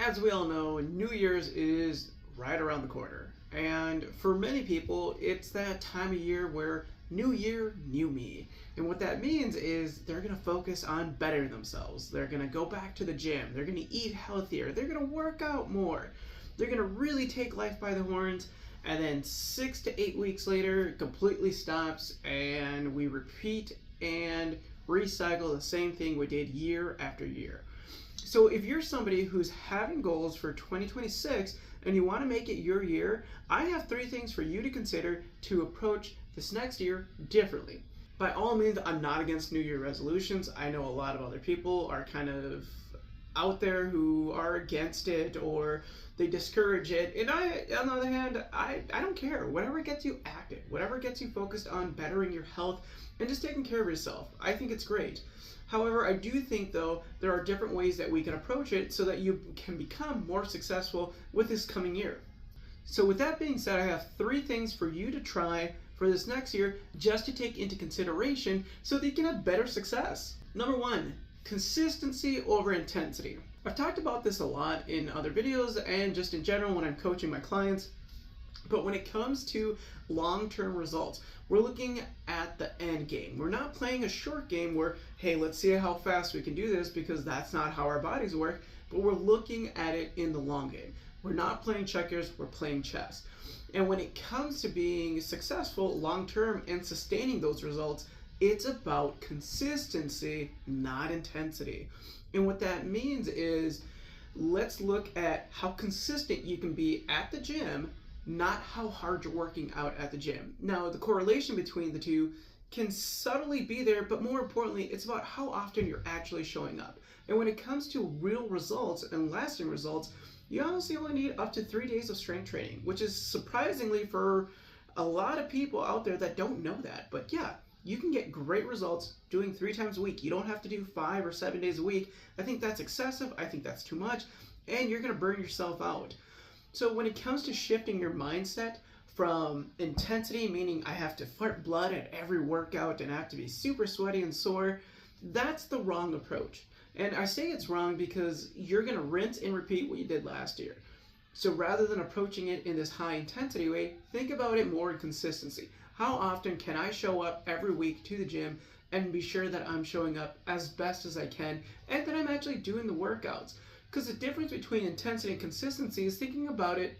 As we all know, New Year's is right around the corner. And for many people, it's that time of year where new year, new me. And what that means is they're going to focus on bettering themselves. They're going to go back to the gym. They're going to eat healthier. They're going to work out more. They're going to really take life by the horns. And then 6 to 8 weeks later, it completely stops and we repeat and recycle the same thing we did year after year. So if you're somebody who's having goals for 2026 and you want to make it your year, I have 3 things for you to consider to approach this next year differently. By all means, I'm not against New Year resolutions. I know a lot of other people are kind of out there who are against it or they discourage it. And I, on the other hand, I don't care. Whatever gets you active, whatever gets you focused on bettering your health and just taking care of yourself, I think it's great. However, I do think, though, there are different ways that we can approach it so that you can become more successful with this coming year. So with that being said, I have 3 things for you to try for this next year just to take into consideration so that you can have better success. Number 1, consistency over intensity. I've talked about this a lot in other videos and just in general when I'm coaching my clients. But when it comes to long-term results, we're looking at the end game. We're not playing a short game where, hey, let's see how fast we can do this, because that's not how our bodies work, but we're looking at it in the long game. We're not playing checkers, we're playing chess. And when it comes to being successful long-term and sustaining those results, it's about consistency, not intensity. And what that means is, let's look at how consistent you can be at the gym, not how hard you're working out at the gym. Now, the correlation between the two can subtly be there, but more importantly, it's about how often you're actually showing up. And when it comes to real results and lasting results, you honestly only need up to 3 days of strength training, which is surprisingly for a lot of people out there that don't know that. But yeah, you can get great results doing 3 times a week. You don't have to do 5 or 7 days a week. I think that's excessive. I think that's too much. And you're going to burn yourself out. So when it comes to shifting your mindset from intensity, meaning I have to fart blood at every workout and I have to be super sweaty and sore, that's the wrong approach. And I say it's wrong because you're going to rinse and repeat what you did last year. So rather than approaching it in this high intensity way, think about it more in consistency. How often can I show up every week to the gym and be sure that I'm showing up as best as I can and that I'm actually doing the workouts? Because the difference between intensity and consistency is thinking about it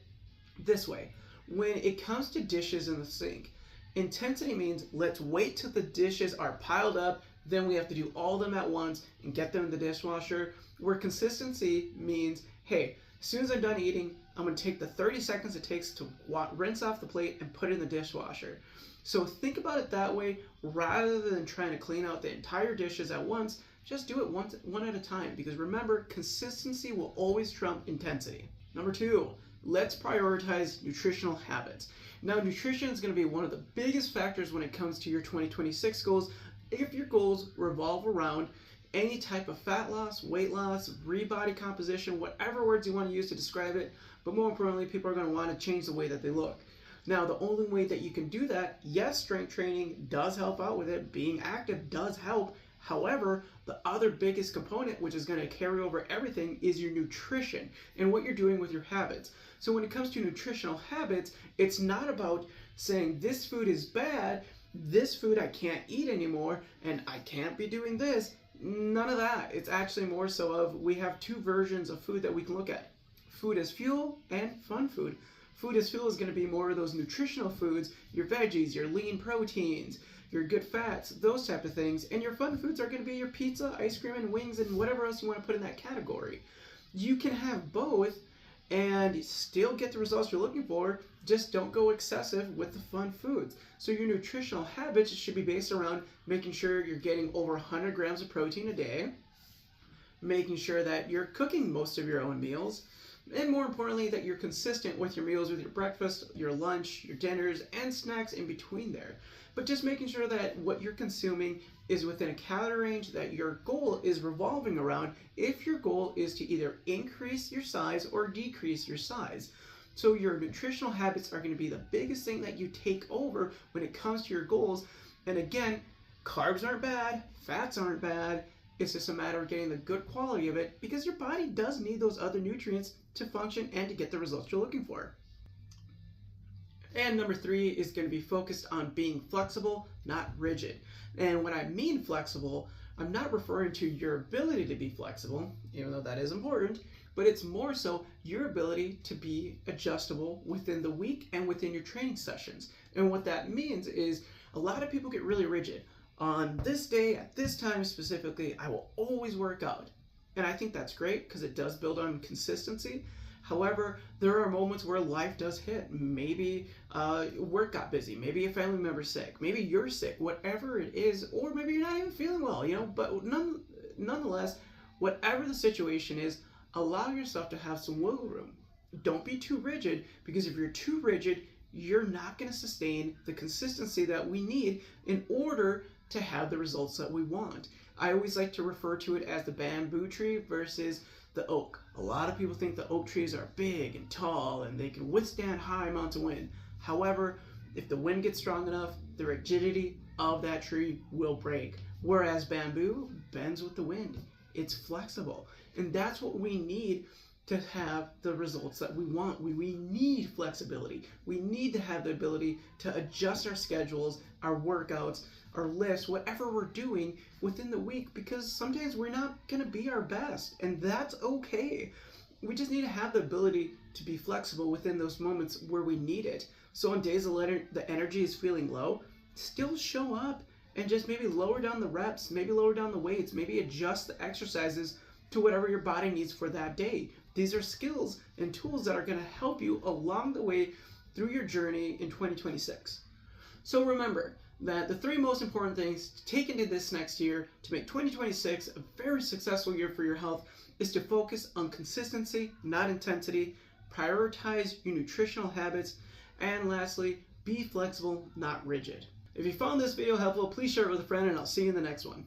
this way. When it comes to dishes in the sink, intensity means let's wait till the dishes are piled up, then we have to do all of them at once and get them in the dishwasher. Where consistency means, hey, as soon as I'm done eating, I'm going to take the 30 seconds it takes to rinse off the plate and put it in the dishwasher. So think about it that way rather than trying to clean out the entire dishes at once. Just do it one at a time, because remember, consistency will always trump intensity. Number 2, let's prioritize nutritional habits. Now, nutrition is going to be one of the biggest factors when it comes to your 2026 goals. If your goals revolve around any type of fat loss, weight loss, body composition, whatever words you want to use to describe it, but more importantly, people are going to want to change the way that they look. Now, the only way that you can do that, yes, strength training does help out with it. Being active does help. However, the other biggest component, which is going to carry over everything, is your nutrition and what you're doing with your habits. So when it comes to nutritional habits, it's not about saying this food is bad, this food I can't eat anymore, and I can't be doing this. None of that. It's actually more so of, we have 2 versions of food that we can look at. Food as fuel and fun food. Food as fuel is going to be more of those nutritional foods, your veggies, your lean proteins, your good fats, those type of things. And your fun foods are going to be your pizza, ice cream, and wings, and whatever else you want to put in that category. You can have both and still get the results you're looking for, just don't go excessive with the fun foods. So your nutritional habits should be based around making sure you're getting over 100 grams of protein a day, making sure that you're cooking most of your own meals, and more importantly, that you're consistent with your meals, with your breakfast, your lunch, your dinners, and snacks in between there. But just making sure that what you're consuming is within a calorie range that your goal is revolving around, if your goal is to either increase your size or decrease your size. So your nutritional habits are going to be the biggest thing that you take over when it comes to your goals. And again, carbs aren't bad, fats aren't bad, It's just a matter of getting the good quality of it because your body does need those other nutrients to function and to get the results you're looking for. And number 3 is going to be focused on being flexible, not rigid. And when I mean flexible, I'm not referring to your ability to be flexible, even though that is important, but it's more so your ability to be adjustable within the week and within your training sessions. And what that means is a lot of people get really rigid. On this day, at this time specifically, I will always work out. And I think that's great because it does build on consistency. However, there are moments where life does hit. Maybe work got busy, maybe a family member's sick, maybe you're sick, whatever it is, or maybe you're not even feeling well, but nonetheless, whatever the situation is, allow yourself to have some wiggle room. Don't be too rigid, because if you're too rigid, you're not going to sustain the consistency that we need in order to have the results that we want. I always like to refer to it as the bamboo tree versus the oak. A lot of people think the oak trees are big and tall and they can withstand high amounts of wind. However, if the wind gets strong enough, the rigidity of that tree will break. Whereas bamboo bends with the wind. It's flexible. And that's what we need to have the results that we want. We need flexibility. We need to have the ability to adjust our schedules, our workouts, our lifts, whatever we're doing within the week, because sometimes we're not going to be our best, and that's okay. We just need to have the ability to be flexible within those moments where we need it. So on days the energy is feeling low, still show up and just maybe lower down the reps, maybe lower down the weights, maybe adjust the exercises to whatever your body needs for that day. These are skills and tools that are going to help you along the way through your journey in 2026. So remember that the 3 most important things to take into this next year to make 2026 a very successful year for your health is to focus on consistency, not intensity, prioritize your nutritional habits, and lastly, be flexible, not rigid. If you found this video helpful, please share it with a friend, and I'll see you in the next one.